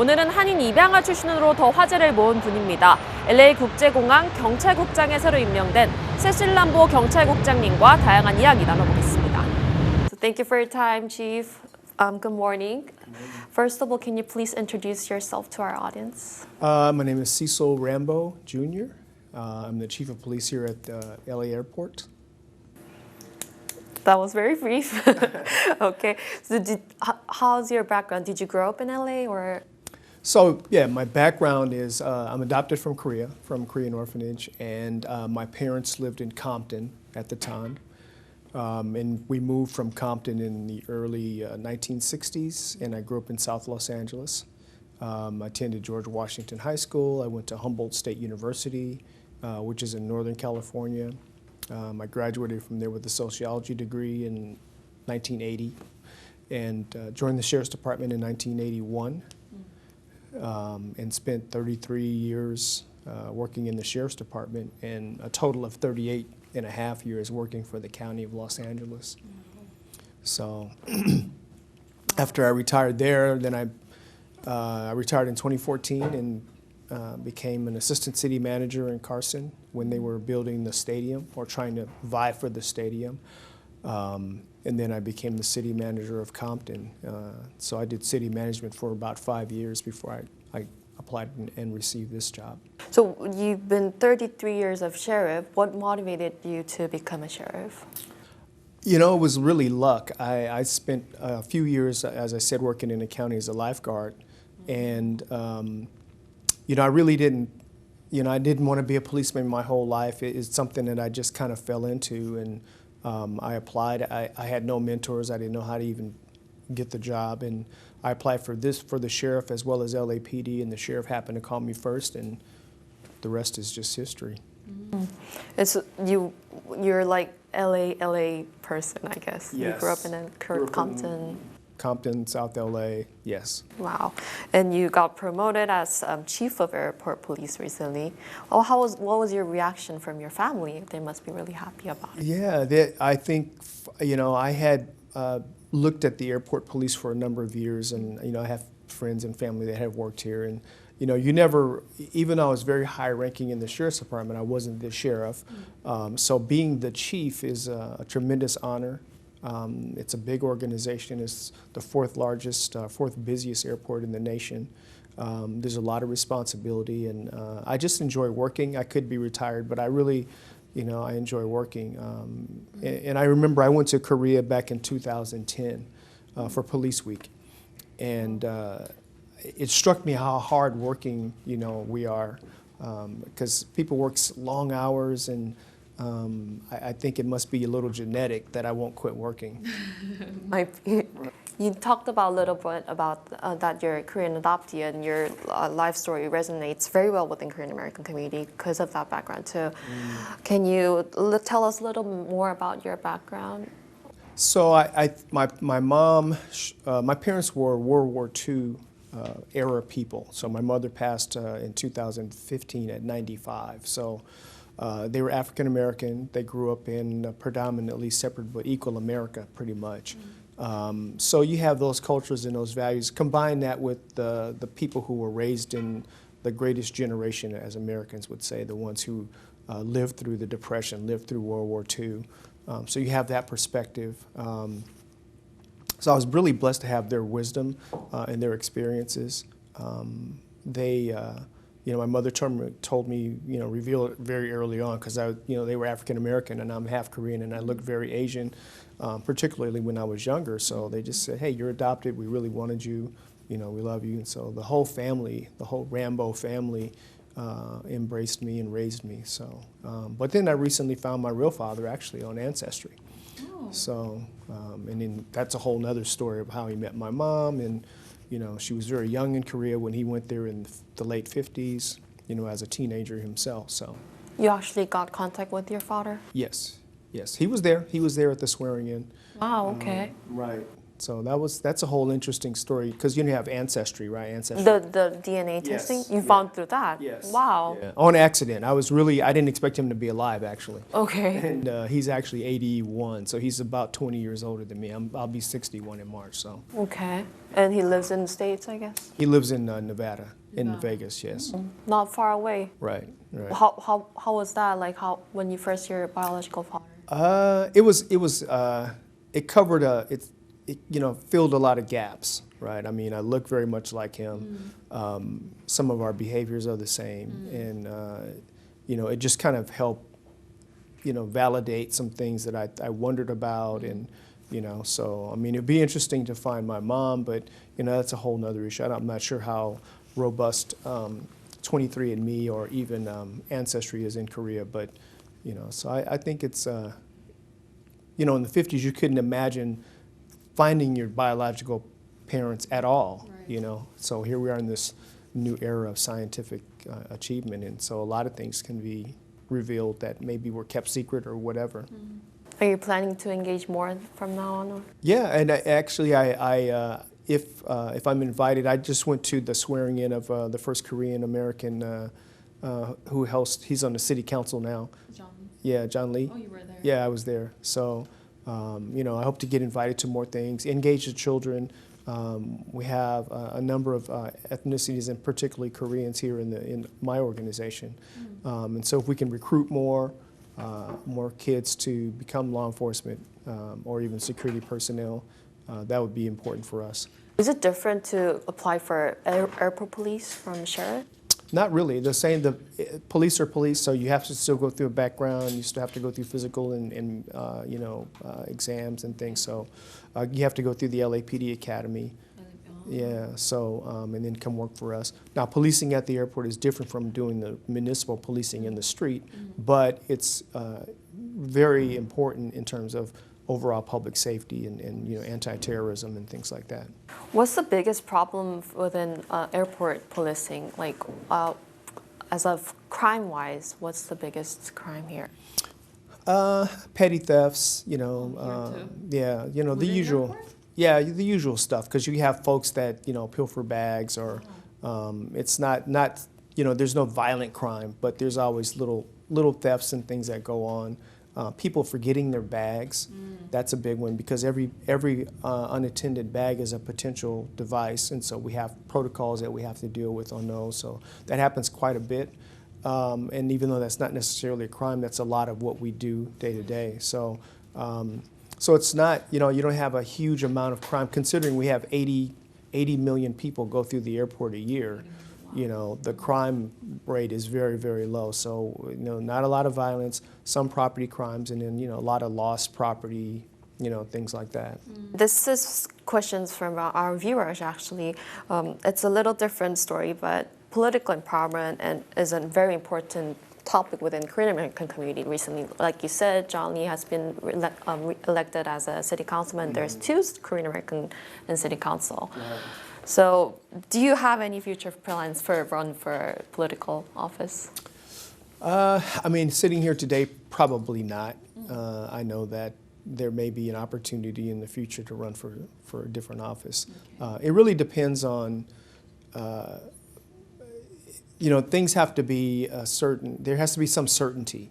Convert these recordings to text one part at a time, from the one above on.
오늘은 한인 입양아 출신으로 더 화제를 모은 분입니다. LA 국제공항 경찰국장에 새로 임명된 세실 람보 경찰국장님과 다양한 이야기 나눠보겠습니다. So thank you for your time, Chief. Good morning. First of all, can you please introduce yourself to our audience? My name is Cecil Rambo, Jr. I'm the Chief of Police here at the LA Airport. That was very brief. Okay. So how's your background? Did you grow up in LA or? So yeah, my background is I'm adopted from Korea, from Korean orphanage, and my parents lived in Compton at the time. And we moved from Compton in the early 1960s, and I grew up in South Los Angeles. I attended George Washington High School. I went to Humboldt State University, which is in Northern California. I graduated from there with a sociology degree in 1980 and joined the Sheriff's Department in 1981 and spent 33 years working in the Sheriff's Department and a total of 38 and a half years working for the County of Los Angeles. So after I retired there, then I retired in 2014 and became an assistant city manager in Carson when they were building the stadium or trying to vie for the stadium. And then I became the city manager of Compton. So I did city management for about 5 years before I applied and received this job. So you've been 33 years of sheriff. What motivated you to become a sheriff? You know, it was really luck. I spent a few years, as I said, working in the county as a lifeguard. And, you know, I really didn't, I didn't want to be a policeman my whole life. It's something that I just kind of fell into. And I applied. I had no mentors. I didn't know how to even get the job. And I applied for the sheriff as well as LAPD, and the sheriff happened to call me first, and the rest is just history. Mm-hmm. And so you're like LA person, I guess. Yes. You grew up in Compton. Compton, South LA, yes. Wow. And you got promoted as chief of airport police recently. Oh, what was your reaction from your family? They must be really happy about it. Yeah, I think, I had looked at the airport police for a number of years, and, I have friends and family that have worked here. And, you never, even though I was very high ranking in the sheriff's department, I wasn't the sheriff. So being the chief is a tremendous honor. It's a big organization. It's the fourth busiest airport in the nation. There's a lot of responsibility, and I just enjoy working. I could be retired, but I really, I enjoy working. And I remember I went to Korea back in 2010 for Police Week, and it struck me how hard working, we are, because people work long hours, and I think it must be a little genetic that I won't quit working. You talked about a little bit about that you're Korean adoptee, and your life story resonates very well with the Korean American community because of that background too. Can you tell us a little more about your background? So my mom, my parents were World War II era people. So my mother passed in 2015 at 95. So they were African American. They grew up in predominantly separate but equal America, pretty much. So you have those cultures and those values. Combine that with the people who were raised in the greatest generation, as Americans would say, the ones who lived through the Depression, lived through World War II. So you have that perspective. So I was really blessed to have their wisdom and their experiences. My mother told me, revealed it very early on, because they were African American and I'm half Korean and I looked very Asian, particularly when I was younger. So they just said, hey, you're adopted. We really wanted you. We love you. And so the whole family, the whole Rambo family, embraced me and raised me. So, but then I recently found my real father actually on Ancestry. Oh. So, and then that's a whole nother story of how he met my mom. And she was very young in Korea when he went there in the late 50s, as a teenager himself. So you actually got contact with your father? Yes. He was there. He was there at the swearing in. Wow, okay. Right. So that's a whole interesting story because you have ancestry, right? Ancestry. The DNA testing Yes. you Yeah. found through that? Yes. Wow. Yeah. On accident. I didn't expect him to be alive actually. Okay. And he's actually 81, so he's about 20 years older than me. I'll be 61 in March, so. Okay. And he lives in the States, I guess? He lives in Nevada, in Vegas, yes. Not far away. Right, right. How was that? Like when you first hear your biological father? It covered filled a lot of gaps, right? I mean, I look very much like him. Some of our behaviors are the same, and it just kind of helped, validate some things that I wondered about, and so I mean, it'd be interesting to find my mom, but that's a whole nother issue. I'm not sure how robust 23andMe or even Ancestry is in Korea, but so I think it's in the 50s you couldn't imagine finding your biological parents at all, So here we are in this new era of scientific achievement, and so a lot of things can be revealed that maybe were kept secret or whatever. Are you planning to engage more from now on? Yeah, and if I'm invited, I just went to the swearing in of the first Korean American he's on the city council now. John. Yeah, John Lee. Oh, you were there. Yeah, I was there. So, I hope to get invited to more things, engage the children. We have a number of ethnicities, and particularly Koreans here in my organization. And so if we can recruit more kids to become law enforcement or even security personnel, that would be important for us. Is it different to apply for airport police from sheriff? Not really. They're saying the police are police, so you have to still go through a background. You still have to go through physical and exams and things. So you have to go through the LAPD Academy. Yeah. So and then come work for us. Now, policing at the airport is different from doing the municipal policing in the street, but it's very important in terms of overall public safety and anti-terrorism and things like that. What's the biggest problem within airport policing? Like, as of crime-wise, what's the biggest crime here? Petty thefts, Here too? yeah, the Within usual. airport? Yeah, the usual stuff, because you have folks that pilfer bags, or it's not there's no violent crime, but there's always little thefts and things that go on. People forgetting their bags, that's a big one, because every unattended bag is a potential device, and so we have protocols that we have to deal with on those. So that happens quite a bit, and even though that's not necessarily a crime, that's a lot of what we do day to day. So it's not, you don't have a huge amount of crime, considering we have 80 million people go through the airport a year. The crime rate is very, very low. So, not a lot of violence, some property crimes, and then, a lot of lost property, things like that. This is questions from our viewers, actually. It's a little different story, but political empowerment is a very important topic within Korean American community recently. Like you said, John Lee has been elected as a city councilman. There's 2 Korean American in city council. Right. So, do you have any future plans for a run for political office? I mean, sitting here today, probably not. I know that there may be an opportunity in the future to run for a different office. Okay. It really depends on, things have to be certain. There has to be some certainty.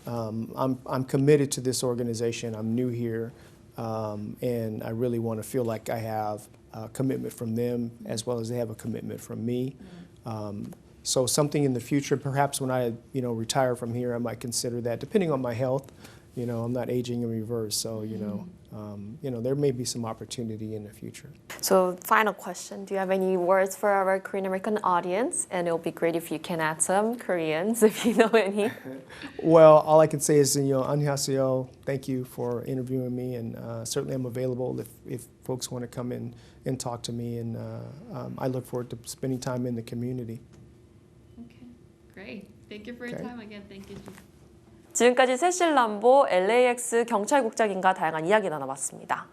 I'm committed to this organization. I'm new here, and I really want to feel like I have a commitment from them as well as they have a commitment from me. So something in the future, perhaps when I retire from here, I might consider that, depending on my health. I'm not aging in reverse, so there may be some opportunity in the future. So, final question: do you have any words for our Korean American audience? And it will be great if you can add some Koreans, if you know any. Well, all I can say is, 안녕하세요. Thank you for interviewing me, and certainly I'm available if folks want to come in and talk to me, and I look forward to spending time in the community. Okay, great. Thank you for your time again. Thank you. 지금까지 세실 람보 LAX 경찰국장님과 다양한 이야기 나눠봤습니다.